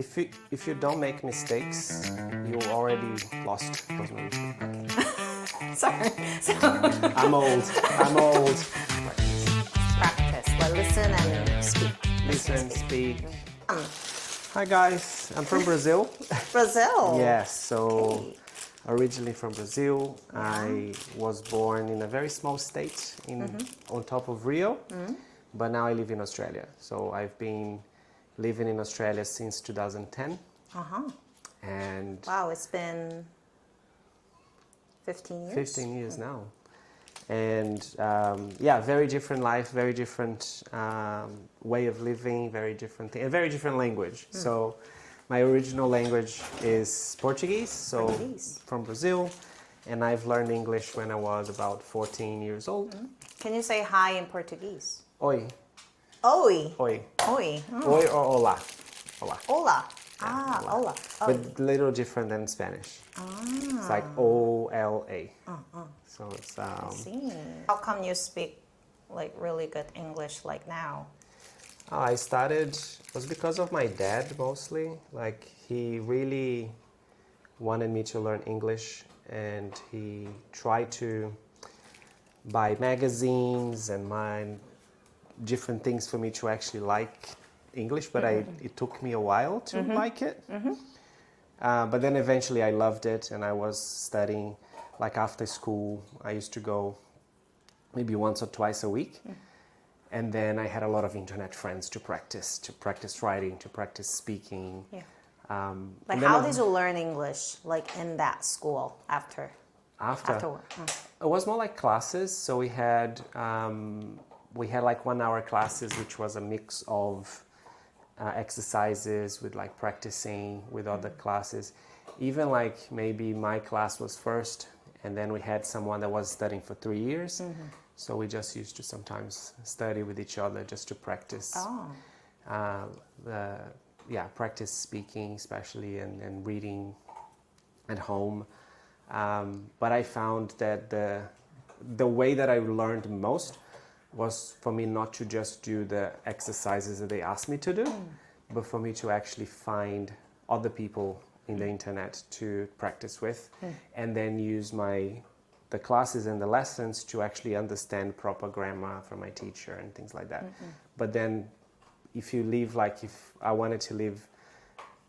If you don't make mistakes, you already lost those movies. Sorry. I'm old. Practice. Well, listen and speak. Listen, speak. Hi guys, I'm from Brazil. Brazil. Yes, so originally from Brazil. I was born in a very small state on top of Rio, but now I live in Australia. So I've been living in Australia since 2010. And Wow, it's been 15 years? 15 years now. And very different life, very different way of living, very different thing, a very different language. So my original language is Portuguese, from Brazil, and I've learned English when I was about 14 years old. Can you say hi in Portuguese? Oi. Oi. Oi. Oi. Oi or hola. Hola. Hola. Yeah, Hola. But a little different than Spanish. It's like O-L-A. So it's... I see. How come you speak like really good English like now? I started, it was because of my dad mostly. Like he really wanted me to learn English, and he tried to buy magazines and different things for me to actually like English, but it took me a while to like it. But then eventually I loved it, and I was studying like after school. I used to go maybe once or twice a week. And then I had a lot of internet friends to practice writing, to practice speaking. Yeah. Like how did you learn English like in that school after work? It was more like classes. So we had like 1 hour classes, which was a mix of exercises with like practicing with other classes. Even like maybe my class was first, and then we had someone that was studying for 3 years. So we just used to sometimes study with each other just to practice. Practice speaking especially, and reading at home. But I found that the way that I learned most was for me not to just do the exercises that they asked me to do, but for me to actually find other people in the internet to practice with, and then use the classes and the lessons to actually understand proper grammar from my teacher and things like that. But then if you live, like if I wanted to live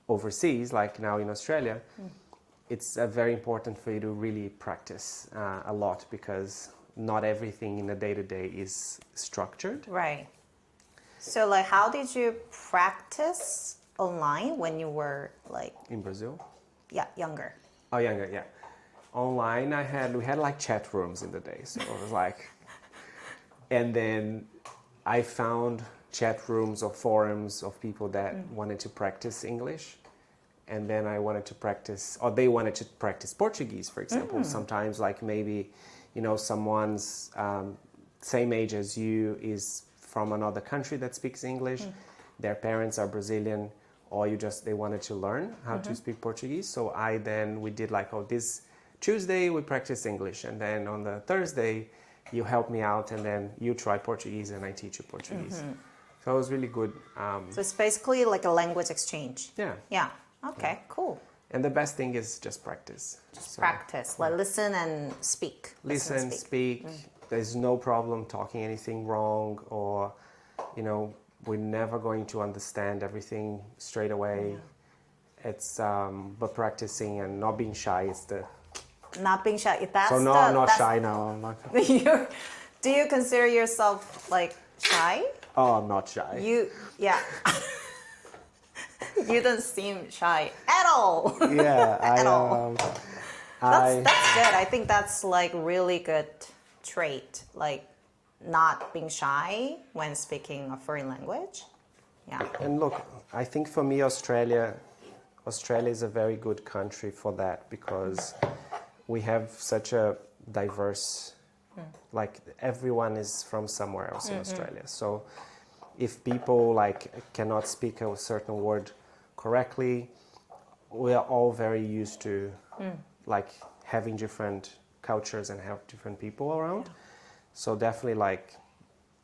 overseas, like now in Australia, it's very important for you to really practice a lot, because not everything in the day-to-day is structured. Right. So like how did you practice online when you were like... In Brazil? Yeah, younger. Oh, younger, yeah. Online, we had like chat rooms in the day, so it was like, and then I found chat rooms or forums of people that wanted to practice English, and then I wanted to practice, or they wanted to practice Portuguese, for example. Sometimes like maybe, someone's same age as you is from another country that speaks English, their parents are Brazilian, or they wanted to learn how to speak Portuguese. So we did like, this Tuesday we practice English, and then on the Thursday you help me out, and then you try Portuguese and I teach you Portuguese. So it was really good. So it's basically like a language exchange. Yeah. Yeah. Okay, cool. And the best thing is just practice. Practice, like listen and speak. Listen, speak. There's no problem talking anything wrong, or, we're never going to understand everything straight away. It's, but practicing and not being shy is the... Not being shy. I'm not shy now. I'm not. Do you consider yourself like shy? Oh, I'm not shy. You don't seem shy at all. Yeah, at all. That's good. I think that's like really good trait. Like not being shy when speaking a foreign language. Yeah. And look, I think for me, Australia is a very good country for that, because we have such a diverse, like everyone is from somewhere else in Australia. So if people like cannot speak a certain word correctly, we are all very used to like having different cultures and have different people around. So definitely like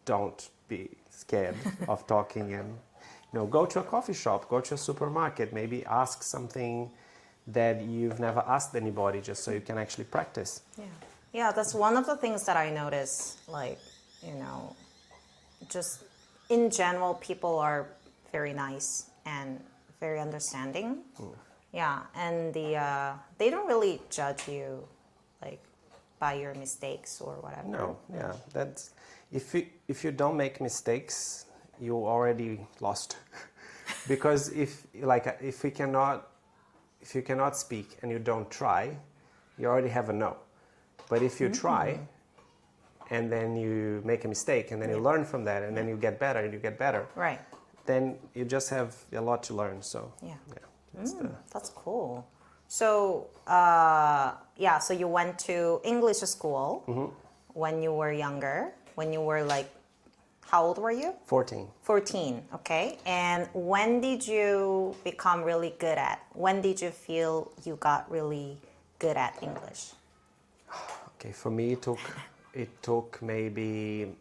don't be scared of talking, and go to a coffee shop, go to a supermarket, maybe ask something that you've never asked anybody, just so you can actually practice. Yeah, that's one of the things that I notice, just in general, people are very nice and very understanding. Yeah, and they don't really judge you, by your mistakes or whatever. No, yeah, that's if you don't make mistakes, you already lost. Because if you cannot speak and you don't try, you already have a no. But if you try, and then you make a mistake, and then you learn from that, and then you get better, and you get better. Right. Then you just have a lot to learn. So that's cool. So so you went to English school when you were younger. When you were how old were you? 14. 14, okay. And when did you become really good at? When did you feel you got really good at English? Okay, for me it took maybe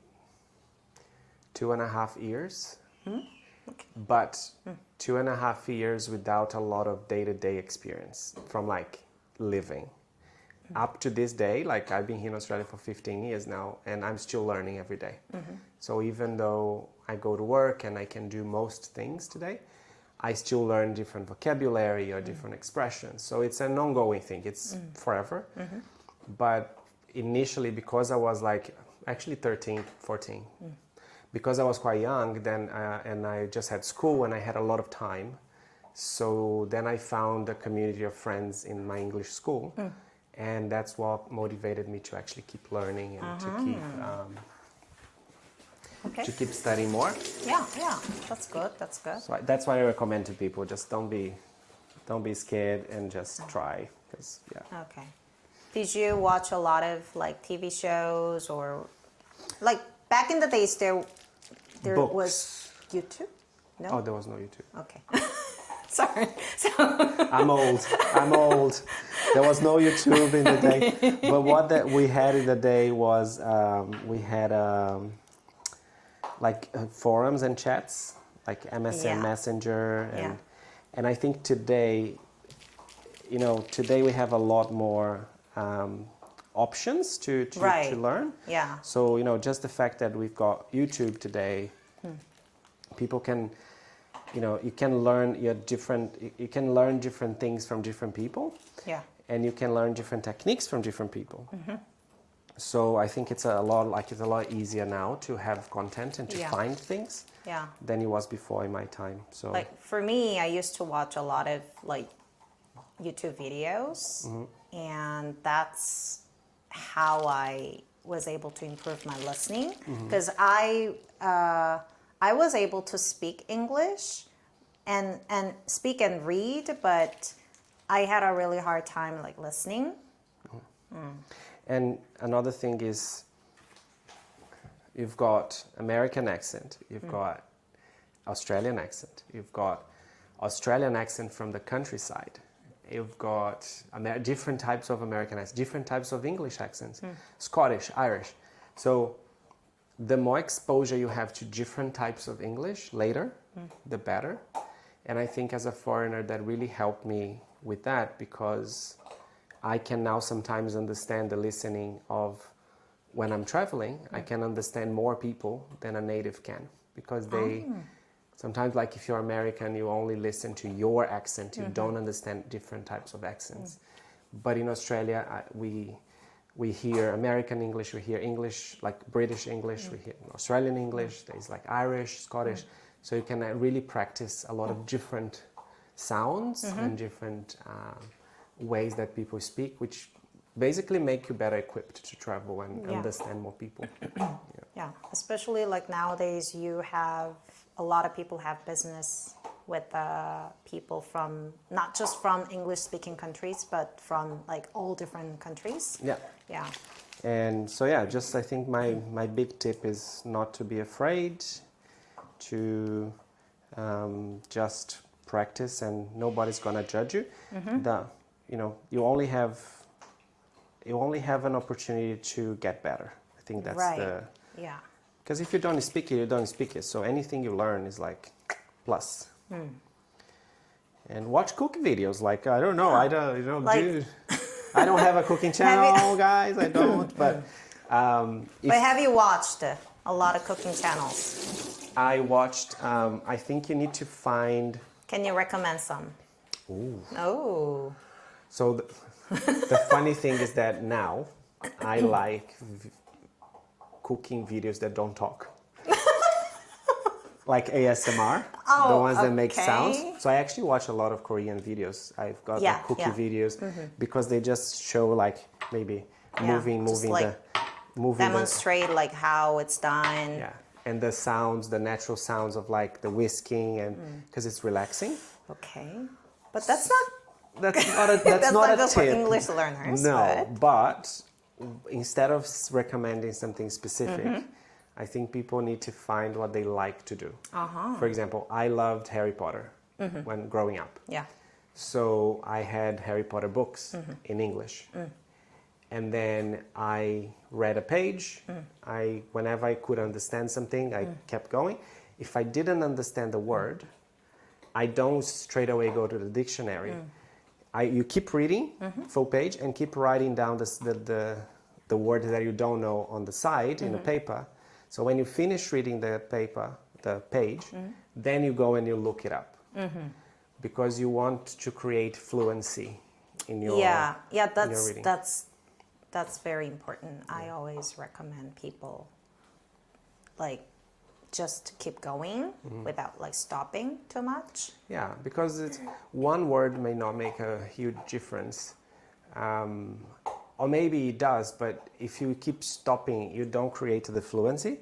2.5 years. Okay. But 2.5 years without a lot of day-to-day experience from living. Up to this day, I've been here in Australia for 15 years now, and I'm still learning every day. So even though I go to work and I can do most things today, I still learn different vocabulary or different expressions. So it's an ongoing thing. It's forever. But initially, because I was actually 13, 14, because I was quite young then, and I just had school and I had a lot of time. So then I found a community of friends in my English school. And that's what motivated me to actually keep learning and to keep studying more. Yeah, that's good. So that's why I recommend to people, just don't be scared and just try. Okay. Did you watch a lot of TV shows or back in the days there Books. was YouTube? No? Oh, there was no YouTube. Okay. Sorry. I'm old. There was no YouTube in the day. But what we had in the day was we had forums and chats, like MSN Messenger, and I think today we have a lot more options to learn. Yeah. So just the fact that we've got YouTube today, people can. You can learn different things from different people. Yeah. And you can learn different techniques from different people. So I think it's a lot easier now to have content and to find things than it was before in my time. So for me, I used to watch a lot of YouTube videos, and that's how I was able to improve my listening, because I was able to speak English and speak and read, but I had a really hard time listening. And another thing is, you've got American accent, you've got Australian accent, you've got Australian accent from the countryside, you've got different types of American accents, different types of English accents, Scottish, Irish. So the more exposure you have to different types of English later, the better. And I think as a foreigner, that really helped me with that, because I can now sometimes understand the listening of, when I'm traveling, I can understand more people than a native can, because they sometimes, if you're American, you only listen to your accent, you don't understand different types of accents. But in Australia, we hear American English, we hear English, British English, we hear Australian English, there's Irish, Scottish. So you can really practice a lot of different sounds and different ways that people speak, which basically make you better equipped to travel and understand more people. Yeah, especially nowadays, a lot of people have business with people from, not just from English-speaking countries, but from all different countries. Yeah. And so I think my big tip is not to be afraid, to just practice, and nobody's gonna judge you. You only have an opportunity to get better. I think that's because if you don't speak it, you don't speak it. So anything you learn is plus. And watch cooking videos. Like, I don't know, I don't, Like- dude, I don't have a cooking channel, guys. I don't. But But have you watched a lot of cooking channels? I watched. I think you need to find. Can you recommend some? Ooh. Oh. So the funny thing is that now I like cooking videos that don't talk. Like ASMR, the ones that make sounds. okay. So I actually watch a lot of Korean videos. I've got Yeah, like cookie yeah. videos because they just show like maybe Yeah, moving just like demonstrate like how it's done. yeah, and the sounds, the natural sounds of like the whisking, and because it's relaxing. Okay. But that's not That's not a that's not not a good for tip. English learners. No, but instead of recommending something specific, I think people need to find what they like to do. For example, I loved Harry Potter when growing up. Yeah. So I had Harry Potter books in English. And then I read a page. Whenever I could understand something, I kept going. If I didn't understand the word, I don't straight away go to the dictionary. You keep reading full page and keep writing down the word that you don't know on the side in the paper. So when you finish reading the page, then you go and you look it up. Because you want to create fluency in your reading. That's very important. I always recommend people like just to keep going without like stopping too much. Yeah, because one word may not make a huge difference. Or maybe it does, but if you keep stopping, you don't create the fluency.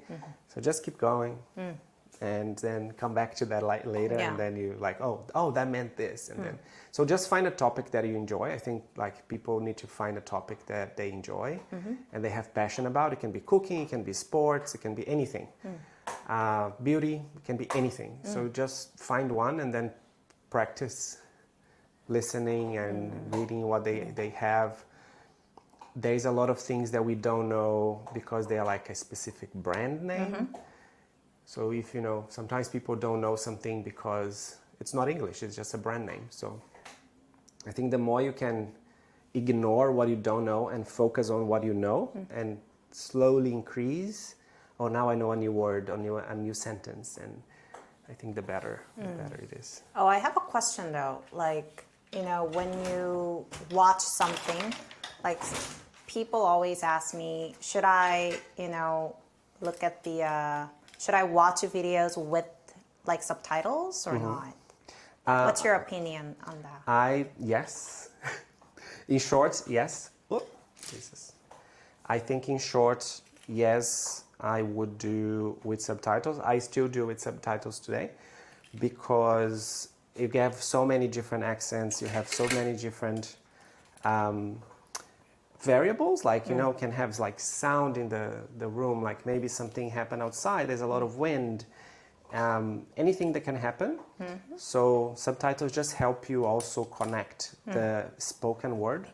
So just keep going and then come back to that later. Yeah. And then you like, oh, that meant this. And then, so just find a topic that you enjoy. I think like people need to find a topic that they enjoy and they have passion about. It can be cooking, it can be sports, it can be anything. Beauty, it can be anything. So just find one and then practice listening and reading what they have. There's a lot of things that we don't know because they are like a specific brand name. So if you know, sometimes people don't know something because it's not English, it's just a brand name. So I think the more you can ignore what you don't know and focus on what you know and slowly increase, oh, now I know a new word, a new sentence, and I think the better it is. Oh, I have a question though. Like, you know, when you watch something, like people always ask me, should I, you know, look at should I watch videos with like subtitles or not? What's your opinion on that? Yes. In short, yes. Oh, Jesus. I think in short, yes, I would do with subtitles. I still do with subtitles today because you have so many different accents, you have so many different variables, like, you know, can have like sound in the room, like maybe something happened outside, there's a lot of wind, anything that can happen. So subtitles just help you also connect the spoken word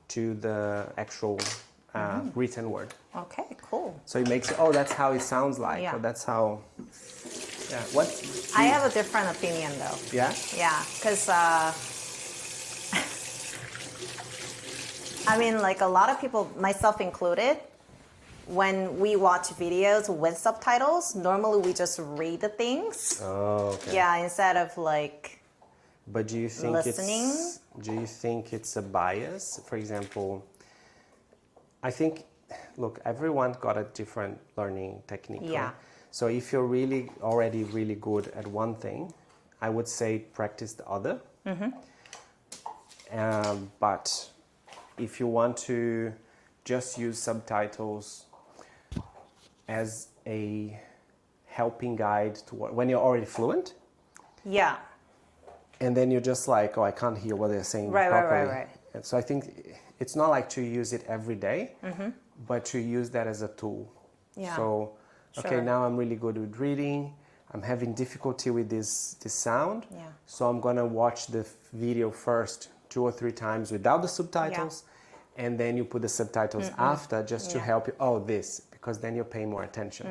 to the actual written word. Okay, cool. So it makes it, oh, that's how it sounds like, Yeah. or that's how, yeah. What? I have a different opinion though. Yeah? Yeah, because I mean, like a lot of people, myself included, when we watch videos with subtitles, normally we just read the things. Oh, okay. Yeah, instead of like But do you think listening. it's a bias? For example, I think, look, everyone got a different learning technique. Yeah. Right? So if you're already really good at one thing, I would say practice the other. But if you want to just use subtitles as a helping guide to when you're already fluent, yeah, and then you're just like, oh, I can't hear what they're saying Right. properly. And so I think it's not like to use it every day, but to use that as a tool. Yeah, So, okay, sure. now I'm really good with reading. I'm having difficulty with this sound. Yeah. So I'm gonna watch the video first 2 or 3 times without the subtitles, and then you put the subtitles after just to Yeah. help you. Oh, this, because then you're paying more attention.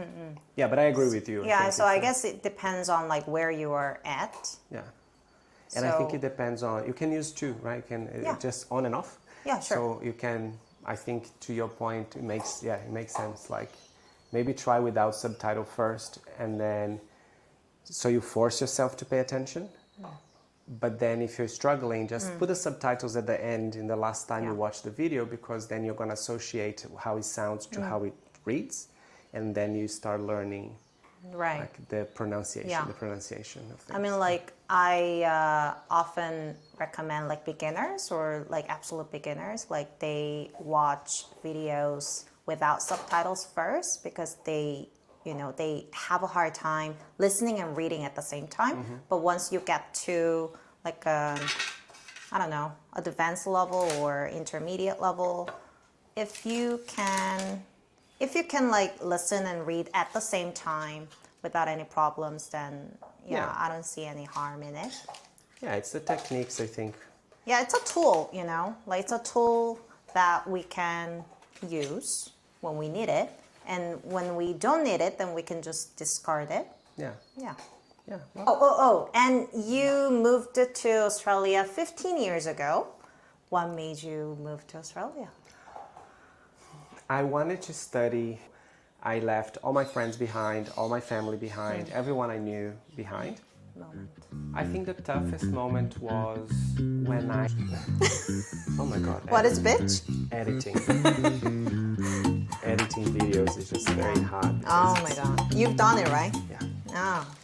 Yeah, but I agree with you. Yeah, think so I it's, guess it depends on like where you are at. Yeah. And I think So- it depends on, you can use two, right? You can Yeah. just on and off. Yeah, sure. So you can, I think to your point, it makes sense. Like maybe try without subtitle first and then, so you force yourself to pay attention. But then if you're struggling, just put the subtitles at the end in the last time you watch the video, because then you're going to associate how it sounds to how it reads. And then you start learning Right. like the pronunciation, Yeah. of things. I mean, like, I often recommend like beginners or like absolute beginners, like they watch videos without subtitles first because they have a hard time listening and reading at the same time. But once you get to like I don't know, advanced level or intermediate level, if you can like listen and read at the same time without any problems, then Yeah. I don't see any harm in it. Yeah, it's the techniques, I think. Yeah, it's a tool, like it's a tool that we can use when we need it. And when we don't need it, then we can just discard it. Yeah. Yeah. Yeah. Well, Oh, and you moved to Australia 15 years ago. What made you move to Australia? I wanted to study. I left all my friends behind, all my family behind, everyone I knew behind. Moment. I think the toughest moment was when I... Oh my God. What is bitch? Editing. Editing videos is just very hard. Oh my god. You've done it, right? Yeah. Oh.